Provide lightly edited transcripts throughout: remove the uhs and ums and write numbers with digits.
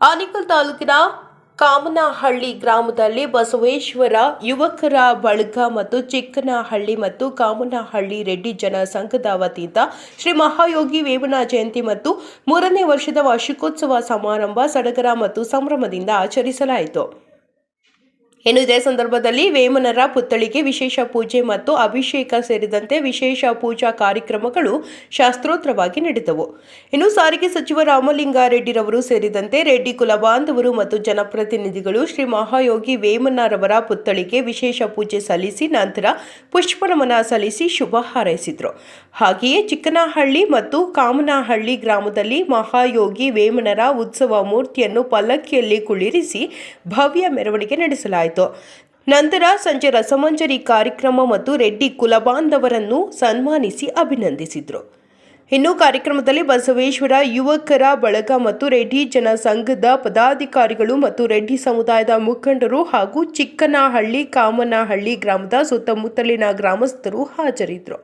ಆನೇಕಲ್ ತಾಲೂಕಿನ ಕಾಮನಹಳ್ಳಿ ಗ್ರಾಮದಲ್ಲಿ ಬಸವೇಶ್ವರ ಯುವಕರ ಬಳಗ ಮತ್ತು ಚಿಕ್ಕನಹಳ್ಳಿ ಮತ್ತು ಕಾಮನಹಳ್ಳಿ ರೆಡ್ಡಿ ಜನ ಸಂಘದ ವತಿಯಿಂದ ಶ್ರೀ ಮಹಾಯೋಗಿ ವೇಮನ ಜಯಂತಿ ಮತ್ತು 3ನೇ ವರ್ಷದ ವಾರ್ಷಿಕೋತ್ಸವ ಸಮಾರಂಭ ಸಡಗರ ಮತ್ತು ಸಂಭ್ರಮದಿಂದ ಆಚರಿಸಲಾಯಿತು. ಇದೇ ಸಂದರ್ಭದಲ್ಲಿ ವೇಮನರ ಪುತ್ಥಳಿಗೆ ವಿಶೇಷ ಪೂಜೆ ಮತ್ತು ಅಭಿಷೇಕ ಸೇರಿದಂತೆ ವಿಶೇಷ ಪೂಜಾ ಕಾರ್ಯಕ್ರಮಗಳು ಶಾಸ್ತ್ರೋತ್ರವಾಗಿ ನಡೆದವು. ಸಾರಿಗೆ ಸಚಿವ ರಾಮಲಿಂಗಾರೆಡ್ಡಿರವರು ಸೇರಿದಂತೆ ರೆಡ್ಡಿ ಕುಲ ಬಾಂಧವರು ಮತ್ತು ಜನಪ್ರತಿನಿಧಿಗಳು ಶ್ರೀ ಮಹಾಯೋಗಿ ವೇಮನರವರ ಪುತ್ಥಳಿಗೆ ವಿಶೇಷ ಪೂಜೆ ಸಲ್ಲಿಸಿ ನಂತರ ಪುಷ್ಪನಮನ ಸಲ್ಲಿಸಿ ಶುಭ ಹಾರೈಸಿದರು. ಹಾಗೆಯೇ ಚಿಕ್ಕನಹಳ್ಳಿ ಮತ್ತು ಕಾಮನಹಳ್ಳಿ ಗ್ರಾಮದಲ್ಲಿ ಮಹಾಯೋಗಿ ವೇಮನರ ಉತ್ಸವ ಮೂರ್ತಿಯನ್ನು ಪಲ್ಲಕ್ಕಿಯಲ್ಲಿ ಕುಳ್ಳಿರಿಸಿ ಭವ್ಯ ಮೆರವಣಿಗೆ ನಡೆಸಲಾಯಿತು. ನಂತರ ಸಂಜೆ ರಸಮಂಜರಿ ಕಾರ್ಯಕ್ರಮ ಮತ್ತು ರೆಡ್ಡಿ ಕುಲಬಾಂಧವರನ್ನು ಸನ್ಮಾನಿಸಿ ಅಭಿನಂದಿಸಿದರು. ಕಾರ್ಯಕ್ರಮದಲ್ಲಿ ಬಸವೇಶ್ವರ ಯುವಕರ ಬಳಗ ಮತ್ತು ರೆಡ್ಡಿ ಜನ ಸಂಘದ ಪದಾಧಿಕಾರಿಗಳು ಮತ್ತು ರೆಡ್ಡಿ ಸಮುದಾಯದ ಮುಖಂಡರು ಹಾಗೂ ಚಿಕ್ಕನಹಳ್ಳಿ ಕಾಮನಹಳ್ಳಿ ಗ್ರಾಮದ ಸುತ್ತಮುತ್ತಲಿನ ಗ್ರಾಮಸ್ಥರು ಹಾಜರಿದ್ದರು.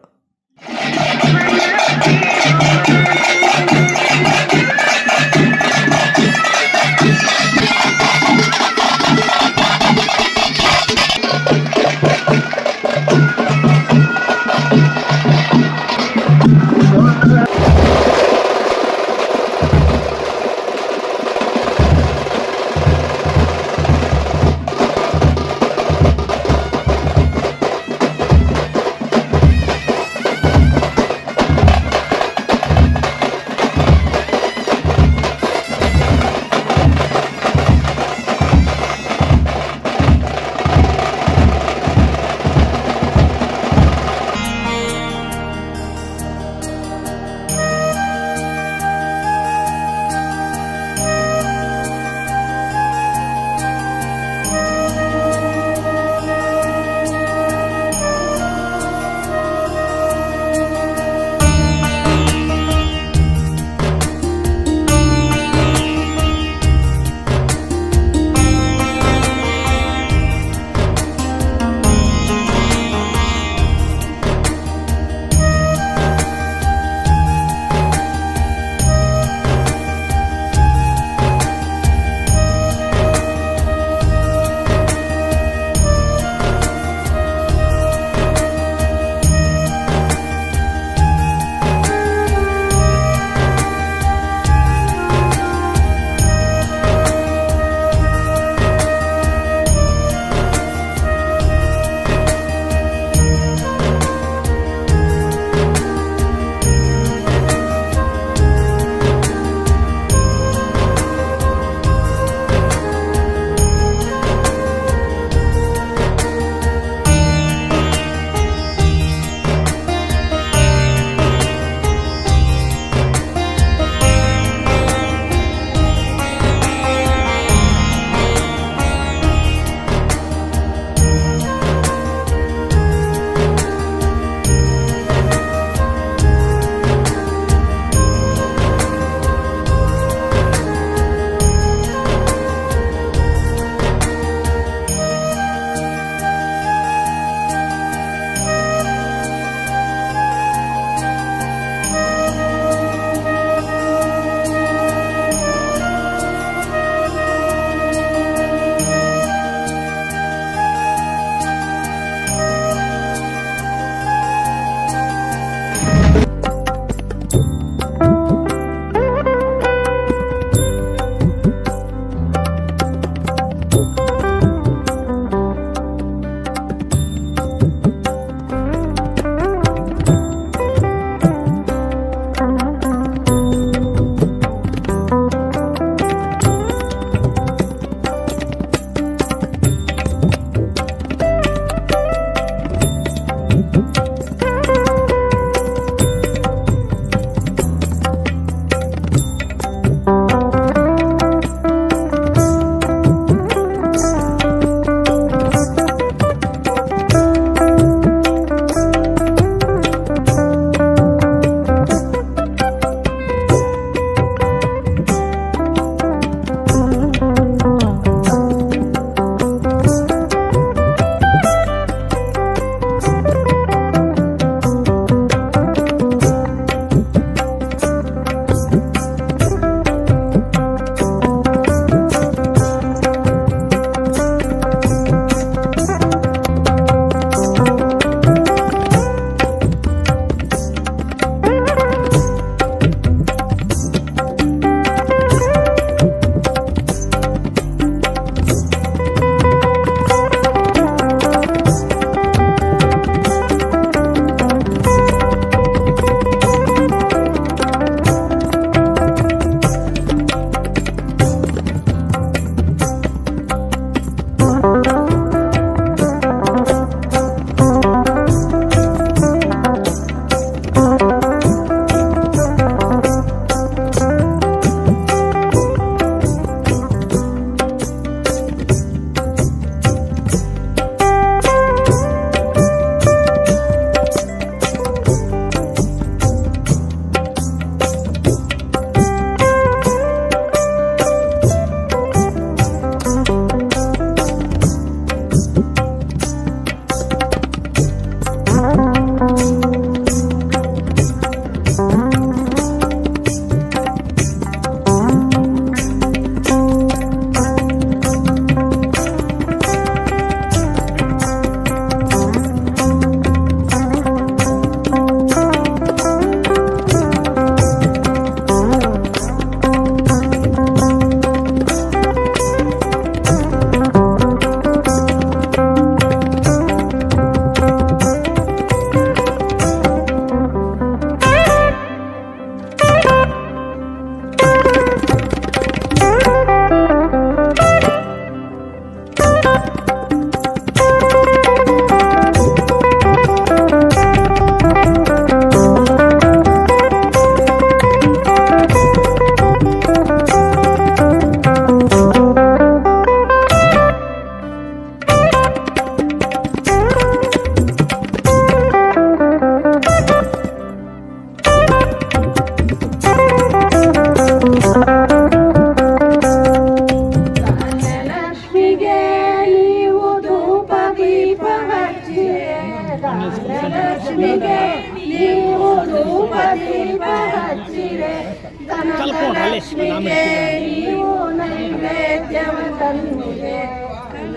ಲಕ್ಷ್ಮಿಗೆ ನೀವು ನೈವೇದ್ಯವ ತಂದಿದೆ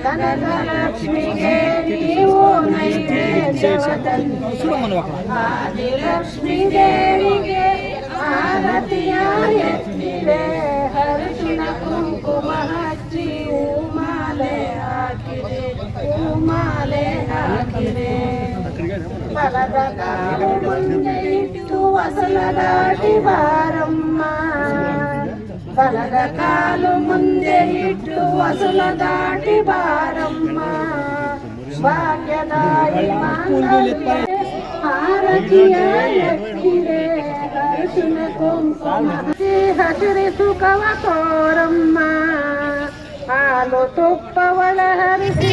ಧನಲಕ್ಷ್ಮಿಗೆ ನೀವು ನೈವೇದ್ಯವ ತಂದಿದೆ ಆದಿಲಕ್ಷ್ಮಿ ದೇವಿಗೆ ಆರತಿಯ ಎತ್ತಿದೆ ಹರಿಶಿನ ಕುಂಕುಮ ಹಚ್ಚಿ ಹೂಮಾಲೆ ಹಾಕಿದೆ ಹೂಮಾಲೆ ಹಾಕಿದೆ ಬಲದ ಕಾಲು ಮುಂದೆ ಇಟ್ಟು ವಸಲ ದಾಟಿ ಬಾರಮ್ಮ ಬಲದ ಕಾಲು ಮುಂದೆ ಇಟ್ಟು ವಸಲ ದಾಟಿ ಬಾರಮ್ಮ ಭಾಗ್ಯದಾಯಿ ಮಾಂಗಲ್ಯ ಆರತಿಯ ಎತ್ತಿದೆ ಹರಿಶಿನ ಕುಂಕುಮ ಹಸಿರಿ ಸುಖವ ತೋರಮ್ಮ ಹಾಲು ತುಪ್ಪವಳ ಹರಿಸಿ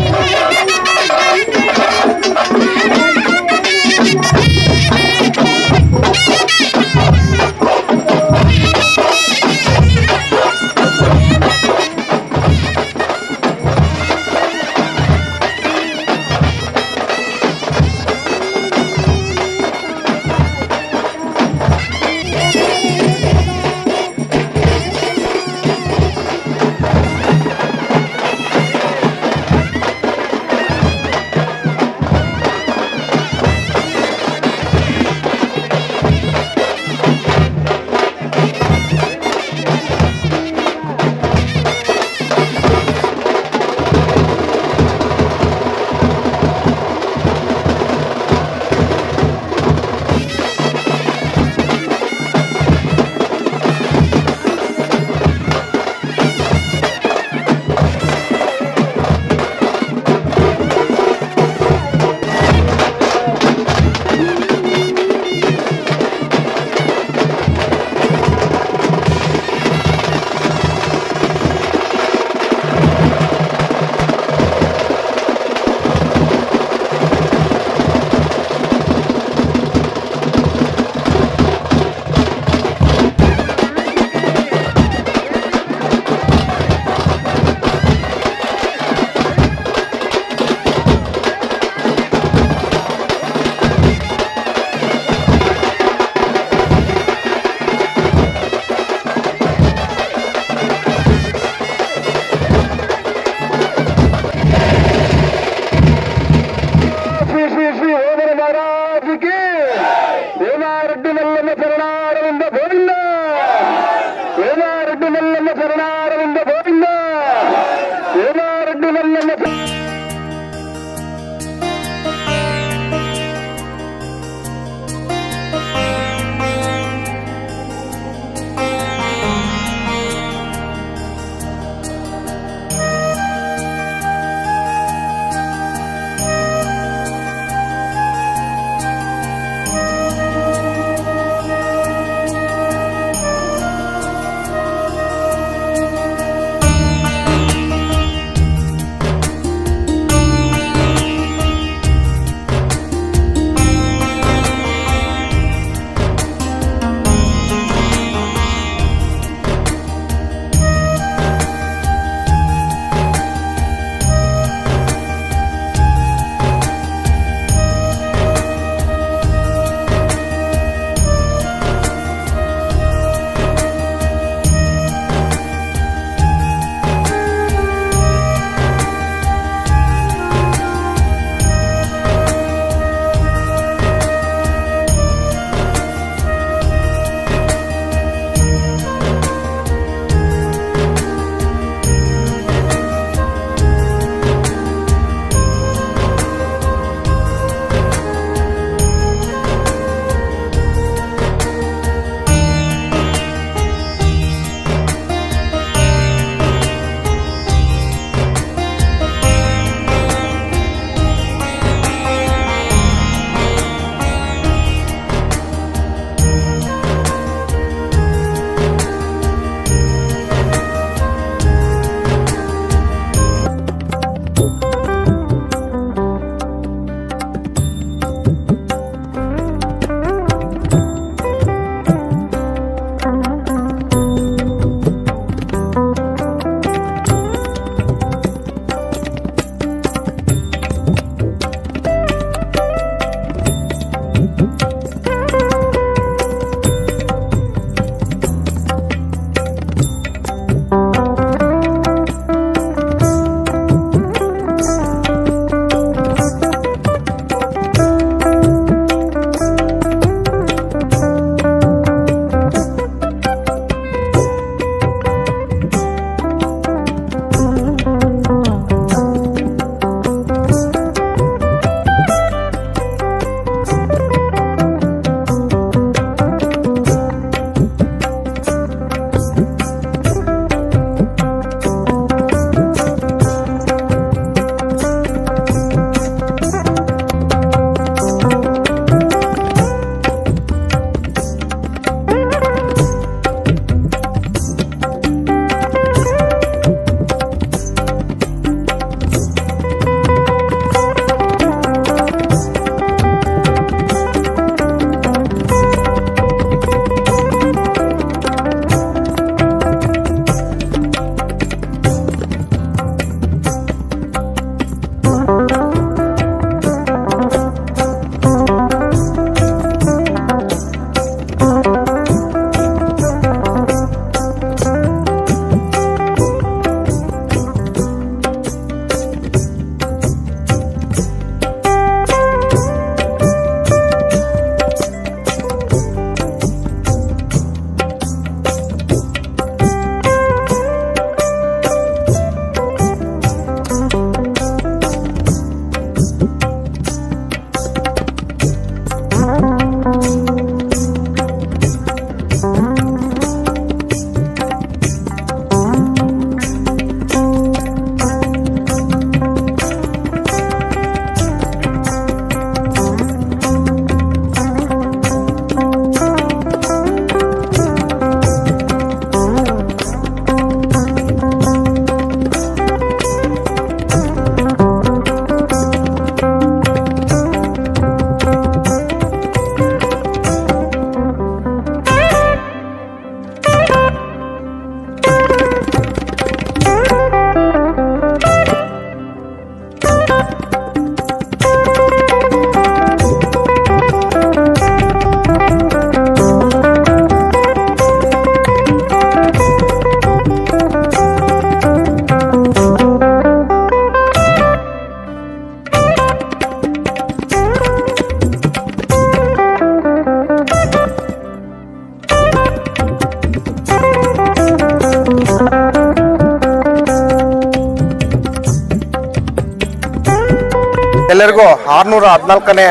ಎಲ್ಲರಿಗೂ 614ನೇ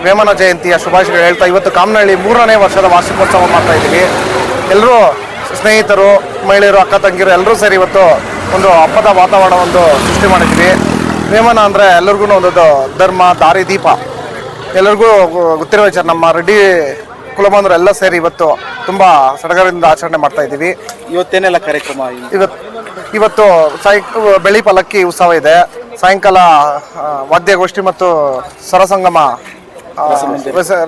ವೇಮನ ಜಯಂತಿಯ ಶುಭಾಶಯಗಳು ಹೇಳ್ತಾ ಇವತ್ತು ಕಾಮನಹಳ್ಳಿ 3ನೇ ವರ್ಷದ ವಾರ್ಷಿಕೋತ್ಸವ ಮಾಡ್ತಾ ಇದ್ದೀವಿ. ಎಲ್ಲರೂ ಸ್ನೇಹಿತರು, ಮಹಿಳೆಯರು, ಅಕ್ಕ ತಂಗಿರು ಎಲ್ಲರೂ ಸೇರಿ ಇವತ್ತು ಒಂದು ಹಬ್ಬದ ವಾತಾವರಣ ಒಂದು ಸೃಷ್ಟಿ ಮಾಡಿದ್ವಿ. ವೇಮನ ಅಂದರೆ ಎಲ್ಲರಿಗೂ ಒಂದು ಧರ್ಮ ದಾರಿ ದೀಪ. ಎಲ್ಲರಿಗೂ ಗೊತ್ತಿರೋ ವಿಚಾರ. ನಮ್ಮ ರೆಡ್ಡಿ ಕುಲಬಂಧರು ಎಲ್ಲ ಸೇರಿ ಇವತ್ತು ತುಂಬ ಸಡಗರದಿಂದ ಆಚರಣೆ ಮಾಡ್ತಾ ಇದ್ದೀವಿ. ಇವತ್ತೇನೆಲ್ಲ ಕಾರ್ಯಕ್ರಮ? ಇವತ್ತು ಬೆಳ್ಳಿ ಪಲ್ಲಕ್ಕಿ ಉತ್ಸವ ಇದೆ. ಸಾಯಂಕಾಲ ವಾದ್ಯಗೋಷ್ಠಿ ಮತ್ತು ಸ್ವರಸಂಗಮ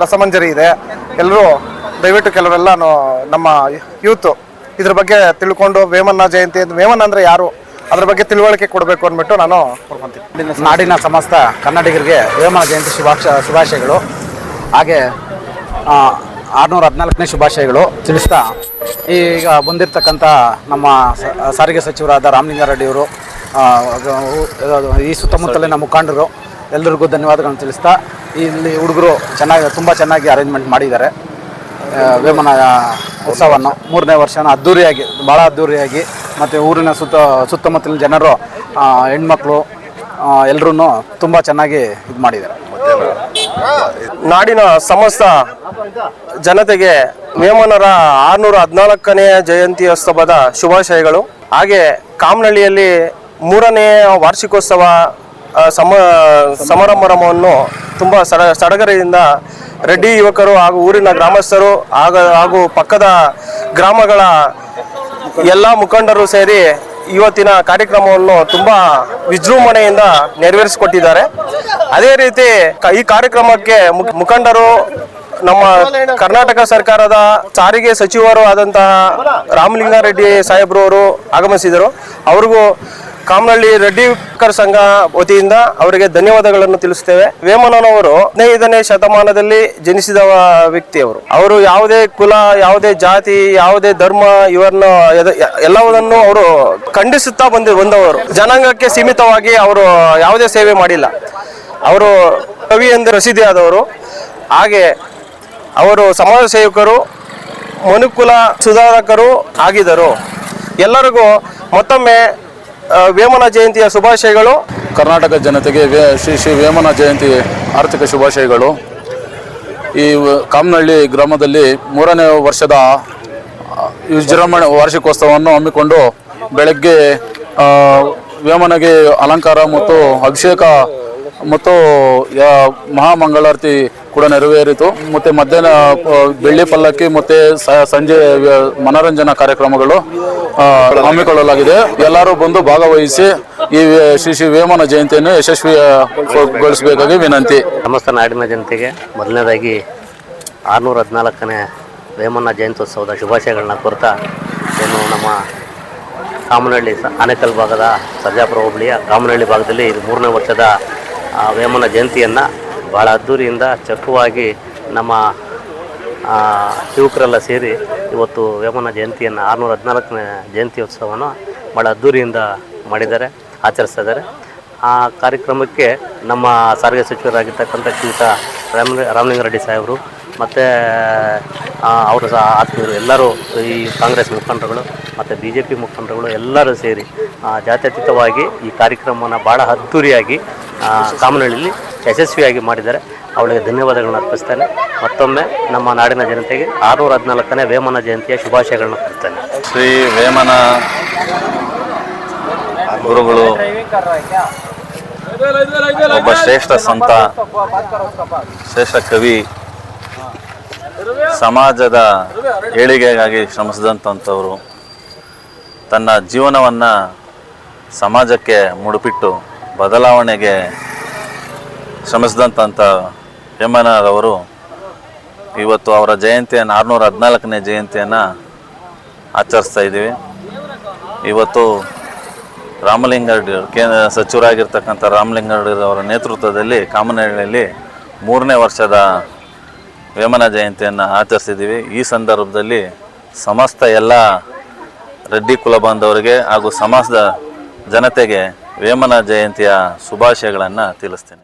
ರಸಮಂಜರಿ ಇದೆ. ಎಲ್ಲರೂ ದಯವಿಟ್ಟು ಕೆಲವರೆಲ್ಲ ನಮ್ಮ ಯೂತ್ ಇದ್ರ ಬಗ್ಗೆ ತಿಳ್ಕೊಂಡು ವೇಮನ ಜಯಂತಿ ವೇಮನ ಅಂದರೆ ಯಾರು ಅದ್ರ ಬಗ್ಗೆ ತಿಳುವಳಿಕೆ ಕೊಡಬೇಕು ಅಂದ್ಬಿಟ್ಟು ನಾನು ಕೊಡ್ಕೊತೀನಿ. ನಾಡಿನ ಸಮಸ್ತ ಕನ್ನಡಿಗರಿಗೆ ವೇಮನ ಜಯಂತಿ ಶುಭಾಶಯಗಳು. ಹಾಗೆ 614ನೇ ಶುಭಾಶಯಗಳು ತಿಳಿಸ್ತಾ ಈಗ ಬಂದಿರತಕ್ಕಂಥ ನಮ್ಮ ಸಾರಿಗೆ ಸಚಿವರಾದ ರಾಮಲಿಂಗಾರೆಡ್ಡಿಯವರು, ಈ ಸುತ್ತಮುತ್ತಲಿನ ಮುಖಂಡರು ಎಲ್ಲರಿಗೂ ಧನ್ಯವಾದಗಳನ್ನು ತಿಳಿಸ್ತಾ, ಇಲ್ಲಿ ಹುಡುಗರು ತುಂಬ ಚೆನ್ನಾಗಿ ಅರೇಂಜ್ಮೆಂಟ್ ಮಾಡಿದ್ದಾರೆ. ವೇಮನ ಉತ್ಸವವನ್ನು 3ನೇ ವರ್ಷನ ಅದ್ಧೂರಿಯಾಗಿ, ಭಾಳ ಅದ್ಧೂರಿಯಾಗಿ, ಮತ್ತು ಊರಿನ ಸುತ್ತಮುತ್ತಲಿನ ಜನರು, ಹೆಣ್ಮಕ್ಳು ಎಲ್ಲರೂ ತುಂಬ ಚೆನ್ನಾಗಿ ಇದು ಮಾಡಿದ್ದಾರೆ. ನಾಡಿನ ಸಮಸ್ತ ಜನತೆಗೆ ವೇಮನರ 614ನೇ ಜಯಂತ್ಯೋತ್ಸವದ ಶುಭಾಶಯಗಳು. ಹಾಗೆ ಕಾಮನಹಳ್ಳಿಯಲ್ಲಿ 3ನೇ ವಾರ್ಷಿಕೋತ್ಸವ ಸಮಾರಂಭವನ್ನು ತುಂಬ ಸಡಗರದಿಂದ ರೆಡ್ಡಿ ಯುವಕರು ಹಾಗೂ ಊರಿನ ಗ್ರಾಮಸ್ಥರು ಹಾಗೂ ಪಕ್ಕದ ಗ್ರಾಮಗಳ ಎಲ್ಲ ಮುಖಂಡರು ಸೇರಿ ಇವತ್ತಿನ ಕಾರ್ಯಕ್ರಮವನ್ನು ತುಂಬ ವಿಜೃಂಭಣೆಯಿಂದ ನೆರವೇರಿಸಿಕೊಟ್ಟಿದ್ದಾರೆ. ಅದೇ ರೀತಿ ಈ ಕಾರ್ಯಕ್ರಮಕ್ಕೆ ಮುಖಂಡರು ನಮ್ಮ ಕರ್ನಾಟಕ ಸರ್ಕಾರದ ಸಾರಿಗೆ ಸಚಿವರು ಆದಂತಹ ರಾಮಲಿಂಗಾರೆಡ್ಡಿ ಸಾಹೇಬ್ರವರು ಆಗಮಿಸಿದರು. ಅವ್ರಿಗೂ ಕಾಮನಹಳ್ಳಿ ರೆಡ್ಡಿ ಸಂಘ ವತಿಯಿಂದ ಅವರಿಗೆ ಧನ್ಯವಾದಗಳನ್ನು ತಿಳಿಸುತ್ತೇವೆ. ವೇಮನನವರು 15ನೇ ಶತಮಾನದಲ್ಲಿ ಜನಿಸಿದ ವ್ಯಕ್ತಿಯವರು. ಅವರು ಯಾವುದೇ ಕುಲ, ಯಾವುದೇ ಜಾತಿ, ಯಾವುದೇ ಧರ್ಮ ಇವರನ್ನು ಎಲ್ಲವನ್ನೂ ಅವರು ಖಂಡಿಸುತ್ತಾ ಬಂದವರು. ಜನಾಂಗಕ್ಕೆ ಸೀಮಿತವಾಗಿ ಅವರು ಯಾವುದೇ ಸೇವೆ ಮಾಡಿಲ್ಲ. ಅವರು ಕವಿ ಎಂದೇ ಪ್ರಸಿದ್ಧಿಯಾದವರು. ಹಾಗೆ ಅವರು ಸಮಾಜ ಸೇವಕರು, ಮನುಕುಲ ಸುಧಾರಕರು ಆಗಿದ್ದರು. ಎಲ್ಲರಿಗೂ ಮತ್ತೊಮ್ಮೆ ವೇಮನ ಜಯಂತಿಯ ಶುಭಾಶಯಗಳು. ಕರ್ನಾಟಕ ಜನತೆಗೆ ಶ್ರೀ ವೇಮನ ಜಯಂತಿ ಆರ್ಥಿಕ ಶುಭಾಶಯಗಳು. ಈ ಕಾಮನಹಳ್ಳಿ ಗ್ರಾಮದಲ್ಲಿ 3ನೇ ವರ್ಷದ ವಿಜೃಂಭಣೆ ವಾರ್ಷಿಕೋತ್ಸವವನ್ನು ಹಮ್ಮಿಕೊಂಡು ಬೆಳಗ್ಗೆ ವೇಮನಗೆ ಅಲಂಕಾರ ಮತ್ತು ಅಭಿಷೇಕ ಮತ್ತು ಮಹಾಮಂಗಳಾರತಿ ಕೂಡ ನೆರವೇರಿತು. ಮತ್ತು ಮಧ್ಯಾಹ್ನ ಬೆಳ್ಳಿ ಪಲ್ಲಕ್ಕಿ ಮತ್ತು ಸಂಜೆ ಮನೋರಂಜನಾ ಕಾರ್ಯಕ್ರಮಗಳು ಹಮ್ಮಿಕೊಳ್ಳಲಾಗಿದೆ. ಎಲ್ಲರೂ ಬಂದು ಭಾಗವಹಿಸಿ ಈ ಶ್ರೀ ವೇಮನ ಜಯಂತಿಯನ್ನು ಯಶಸ್ವಿಗೊಳಿಸಬೇಕಾಗಿ ವಿನಂತಿ. ಸಮಸ್ತ ನಾಡಿನ ಜನತೆಗೆ ಮೊದಲನೇದಾಗಿ 614ನೇ ವೇಮನ ಜಯಂತ್ಯೋತ್ಸವದ ಶುಭಾಶಯಗಳನ್ನ ಕೋರ್ತಾ, ಏನು ನಮ್ಮ ಕಾಮನಹಳ್ಳಿ ಆನೇಕಲ್ ಭಾಗದ ಸರ್ಜಾಪುರ ಹೋಬಳಿಯ ಕಾಮನಹಳ್ಳಿ ಭಾಗದಲ್ಲಿ ಇದು 3ನೇ ವರ್ಷದ ವೇಮನ ಜಯಂತಿಯನ್ನು ಭಾಳ ಅದ್ಧೂರಿಯಿಂದ ಚಕ್ಕುವಾಗಿ ನಮ್ಮ ಯುವಕರೆಲ್ಲ ಸೇರಿ ಇವತ್ತು ವೇಮನ ಜಯಂತಿಯನ್ನು 614ನೇ ಜಯಂತ್ಯೋತ್ಸವವನ್ನು ಭಾಳ ಅದ್ಧೂರಿಯಿಂದ ಆಚರಿಸ್ತಾ ಇದ್ದಾರೆ. ಆ ಕಾರ್ಯಕ್ರಮಕ್ಕೆ ನಮ್ಮ ಸಾರಿಗೆ ಸಚಿವರಾಗಿರ್ತಕ್ಕಂಥ ಶ್ರೀಯುತ ರಾಮಲಿಂಗಾರೆಡ್ಡಿ ಸಾಹೇಬರು ಮತ್ತು ಅವರು ಸಹ ಆತ್ಮೀಯರು ಎಲ್ಲರೂ, ಈ ಕಾಂಗ್ರೆಸ್ ಮುಖಂಡರುಗಳು ಮತ್ತು BJP ಮುಖಂಡರುಗಳು ಎಲ್ಲರೂ ಸೇರಿ ಜಾತ್ಯತೀತವಾಗಿ ಈ ಕಾರ್ಯಕ್ರಮವನ್ನು ಭಾಳ ಅದ್ಧೂರಿಯಾಗಿ ಕಾಮನಹಳ್ಳಿಯಲ್ಲಿ ಯಶಸ್ವಿಯಾಗಿ ಮಾಡಿದ್ದಾರೆ. ಅವಳಿಗೆ ಧನ್ಯವಾದಗಳನ್ನು ಅರ್ಪಿಸ್ತೇನೆ. ಮತ್ತೊಮ್ಮೆ ನಮ್ಮ ನಾಡಿನ ಜನತೆಗೆ 614ನೇ ವೇಮನ ಜಯಂತಿಯ ಶುಭಾಶಯಗಳನ್ನು ಕೊಡ್ತೇನೆ. ಶ್ರೀ ವೇಮನ ಗುರುಗಳು ಒಬ್ಬ ಶ್ರೇಷ್ಠ ಸಂತ, ಶ್ರೇಷ್ಠ ಕವಿ, ಸಮಾಜದ ಏಳಿಗೆಗಾಗಿ ಶ್ರಮಿಸಿದಂಥವರು, ತನ್ನ ಜೀವನವನ್ನು ಸಮಾಜಕ್ಕೆ ಮುಡುಪಿಟ್ಟು ಬದಲಾವಣೆಗೆ ಶ್ರಮಿಸಿದಂಥ ವೇಮನರವರು ಇವತ್ತು ಅವರ ಜಯಂತಿಯನ್ನು 614ನೇ ಜಯಂತಿಯನ್ನು ಆಚರಿಸ್ತಾ ಇದ್ದೀವಿ. ಇವತ್ತು ರಾಮಲಿಂಗಾರೆಡ್ಡಿ ಕೇಂದ್ರ ಸಚಿವರಾಗಿರ್ತಕ್ಕಂಥ ರಾಮಲಿಂಗಾರೆಡ್ಡಿ ಅವರ ನೇತೃತ್ವದಲ್ಲಿ ಕಾಮನಹಳ್ಳಿಯಲ್ಲಿ 3ನೇ ವರ್ಷದ ವೇಮನ ಜಯಂತಿಯನ್ನು ಆಚರಿಸಿದ್ದೀವಿ. ಈ ಸಂದರ್ಭದಲ್ಲಿ ಸಮಸ್ತ ಎಲ್ಲ ರೆಡ್ಡಿ ಕುಲ ಬಾಂಧವರಿಗೆ ಹಾಗೂ ಸಮಾಜದ ಜನತೆಗೆ ವೇಮನ ಜಯಂತಿಯ ಶುಭಾಶಯಗಳನ್ನು ತಿಳಿಸ್ತೀನಿ.